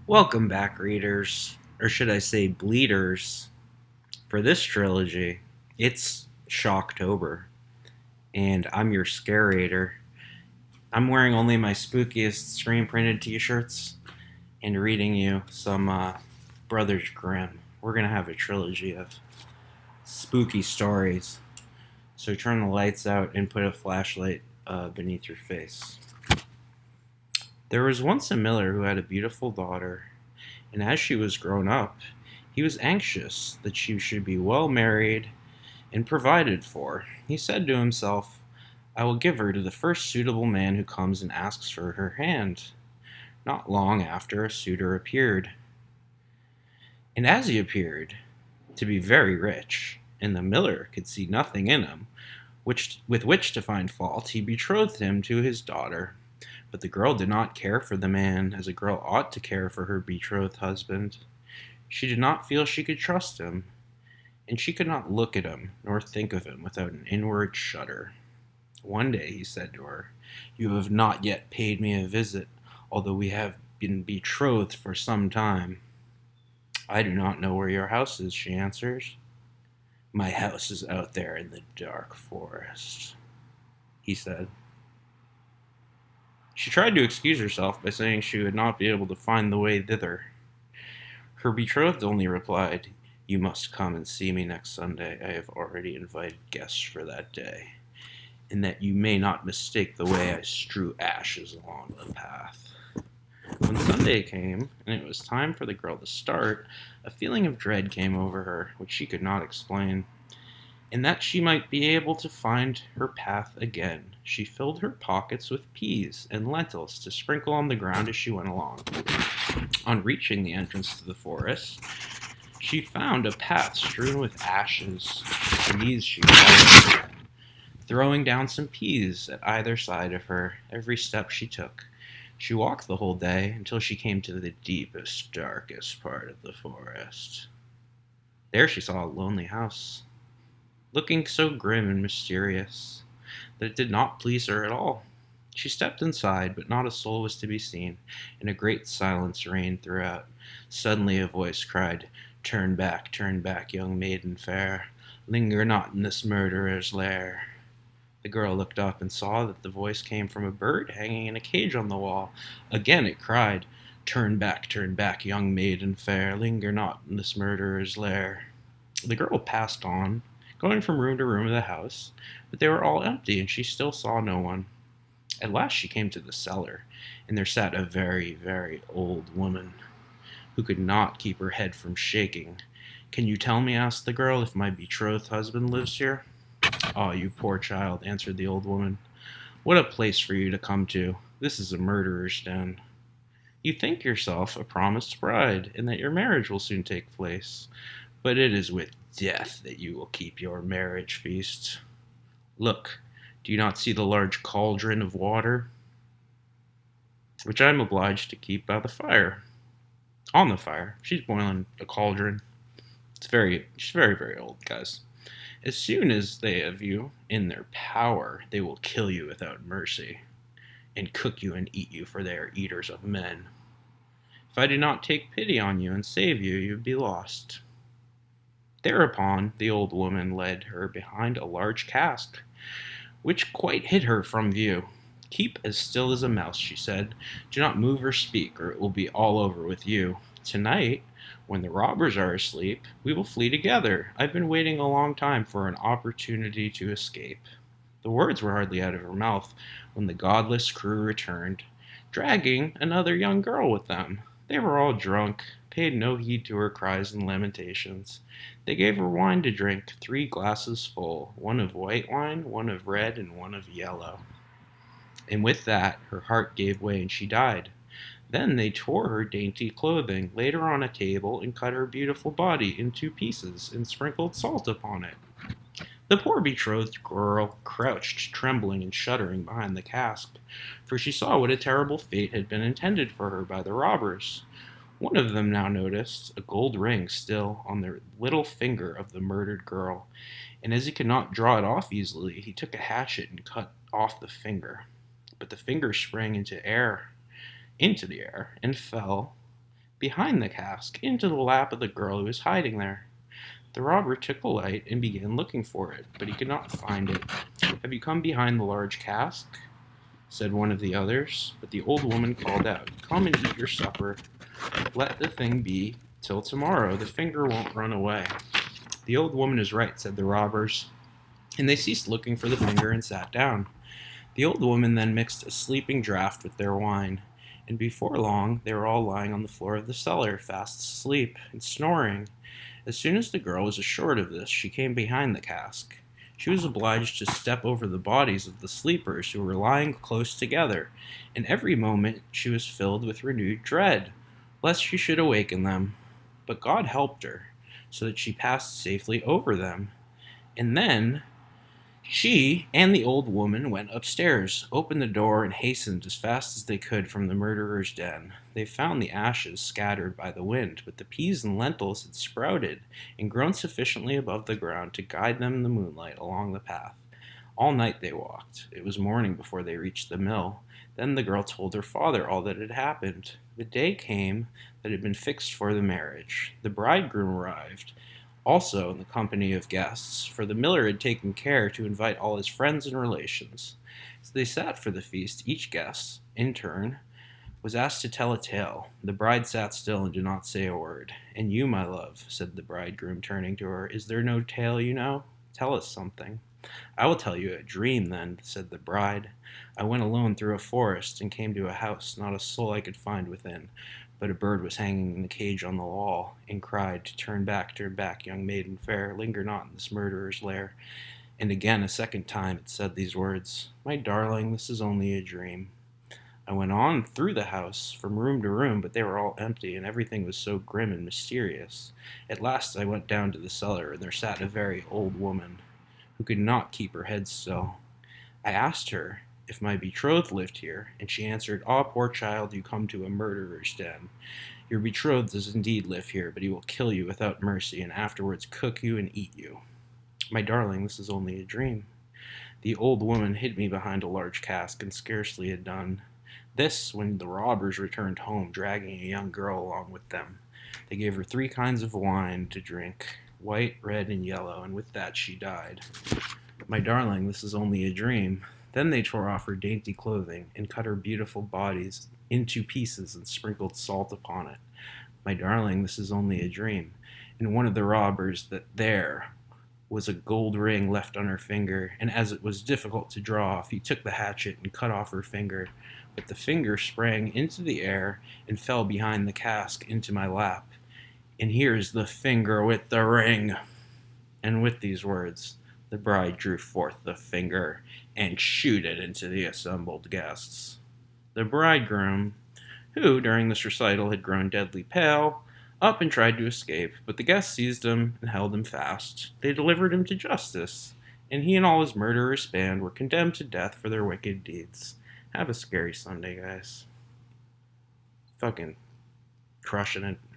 Welcome back, readers, or should I say bleeders, for this trilogy. It's Shocktober, and I'm your scarator. I'm wearing only my spookiest screen printed t shirts and reading you some Brothers Grimm. We're going to have a trilogy of spooky stories. So turn the lights out and put a flashlight beneath your face. There was once a miller who had a beautiful daughter, and as she was grown up, he was anxious that she should be well married and provided for. He said to himself, I will give her to the first suitable man who comes and asks for her hand. Not long after, a suitor appeared. And as he appeared to be very rich, and the miller could see nothing in him with which to find fault, he betrothed him to his daughter. But the girl did not care for the man as a girl ought to care for her betrothed husband. She did not feel she could trust him, and she could not look at him nor think of him without an inward shudder. One day he said to her, You have not yet paid me a visit, although we have been betrothed for some time. I do not know where your house is, she answers. My house is out there in the dark forest, he said. She tried to excuse herself by saying she would not be able to find the way thither. Her betrothed only replied, You must come and see me next Sunday. I have already invited guests for that day, and that you may not mistake the way I strew ashes along the path. When Sunday came, and it was time for the girl to start, a feeling of dread came over her, which she could not explain. And that she might be able to find her path again, she filled her pockets with peas and lentils to sprinkle on the ground as she went along. On reaching the entrance to the forest, she found a path strewn with ashes, and these she followed, throwing down some peas at either side of her every step she took. She walked the whole day until she came to the deepest, darkest part of the forest. There she saw a lonely house, looking so grim and mysterious that it did not please her at all. She stepped inside, but not a soul was to be seen, and a great silence reigned throughout. Suddenly a voice cried, turn back, young maiden fair. Linger not in this murderer's lair. The girl looked up and saw that the voice came from a bird hanging in a cage on the wall. Again it cried, turn back, young maiden fair. Linger not in this murderer's lair. The girl passed on, going from room to room of the house, but they were all empty, and she still saw no one. At last she came to the cellar, and there sat a very, very old woman, who could not keep her head from shaking. Can you tell me, asked the girl, if my betrothed husband lives here? Oh, you poor child, answered the old woman. What a place for you to come to. This is a murderer's den. You think yourself a promised bride, and that your marriage will soon take place, but it is with death that you will keep your marriage feast. Look, do you not see the large cauldron of water, which I am obliged to keep by the fire? On the fire. She's boiling a cauldron. She's very, very old, guys. As soon as they have you in their power, they will kill you without mercy, and cook you and eat you, for they are eaters of men. If I do not take pity on you and save you, you would be lost. Thereupon the old woman led her behind a large cask, which quite hid her from view. Keep as still as a mouse, she said. Do not move or speak, or it will be all over with you. Tonight, when the robbers are asleep, we will flee together. I've been waiting a long time for an opportunity to escape. The words were hardly out of her mouth when the godless crew returned, dragging another young girl with them. They were all drunk, paid no heed to her cries and lamentations. They gave her wine to drink, 3 glasses full, one of white wine, one of red, and one of yellow. And with that, her heart gave way and she died. Then they tore her dainty clothing, laid her on a table, and cut her beautiful body in 2 pieces, and sprinkled salt upon it. The poor betrothed girl crouched, trembling and shuddering behind the cask, for she saw what a terrible fate had been intended for her by the robbers. One of them now noticed a gold ring still on the little finger of the murdered girl, and as he could not draw it off easily, he took a hatchet and cut off the finger. But the finger sprang into the air, and fell, behind the cask, into the lap of the girl who was hiding there. The robber took a light and began looking for it, but he could not find it. "Have you come behind the large cask?" said one of the others. But the old woman called out, "Come and eat your supper. Let the thing be till tomorrow. The finger won't run away." "The old woman is right," said the robbers, and they ceased looking for the finger and sat down. The old woman then mixed a sleeping draught with their wine, and before long they were all lying on the floor of the cellar, fast asleep and snoring. As soon as the girl was assured of this, she came behind the cask. She was obliged to step over the bodies of the sleepers who were lying close together, and every moment she was filled with renewed dread, lest she should awaken them. But God helped her, so that she passed safely over them. And then she and the old woman went upstairs, opened the door, and hastened as fast as they could from the murderer's den. They found the ashes scattered by the wind, but the peas and lentils had sprouted and grown sufficiently above the ground to guide them in the moonlight along the path. All night they walked. It was morning before they reached the mill. Then the girl told her father all that had happened. The day came that had been fixed for the marriage. The bridegroom arrived, also in the company of guests, for the miller had taken care to invite all his friends and relations. As they sat for the feast, each guest, in turn, was asked to tell a tale. The bride sat still and did not say a word. "And you, my love," said the bridegroom, turning to her, "is there no tale you know? Tell us something." "I will tell you a dream, then," said the bride. "I went alone through a forest and came to a house. Not a soul I could find within, but a bird was hanging in the cage on the wall, and cried, 'Turn back, young maiden fair, linger not in this murderer's lair.' And again, a second time, it said these words, 'My darling, this is only a dream.' I went on through the house, from room to room, but they were all empty, and everything was so grim and mysterious. At last I went down to the cellar, and there sat a very old woman, who could not keep her head still. I asked her if my betrothed lived here, and she answered, 'Ah, poor child, you come to a murderer's den. Your betrothed does indeed live here, but he will kill you without mercy, and afterwards cook you and eat you.' My darling, this is only a dream." The old woman hid me behind a large cask, and scarcely had done this when the robbers returned home, dragging a young girl along with them. They gave her 3 kinds of wine to drink, white, red, and yellow, and with that she died. My darling, this is only a dream. Then they tore off her dainty clothing, and cut her beautiful bodies into pieces, and sprinkled salt upon it. My darling, this is only a dream. And one of the robbers that there was a gold ring left on her finger, and as it was difficult to draw off, he took the hatchet and cut off her finger. But the finger sprang into the air and fell behind the cask into my lap. And here's the finger with the ring. And with these words, the bride drew forth the finger and shooed it into the assembled guests. The bridegroom, who during this recital had grown deadly pale, up and tried to escape, but the guests seized him and held him fast. They delivered him to justice, and he and all his murderous band were condemned to death for their wicked deeds. Have a scary Sunday, guys. Fucking crushing it.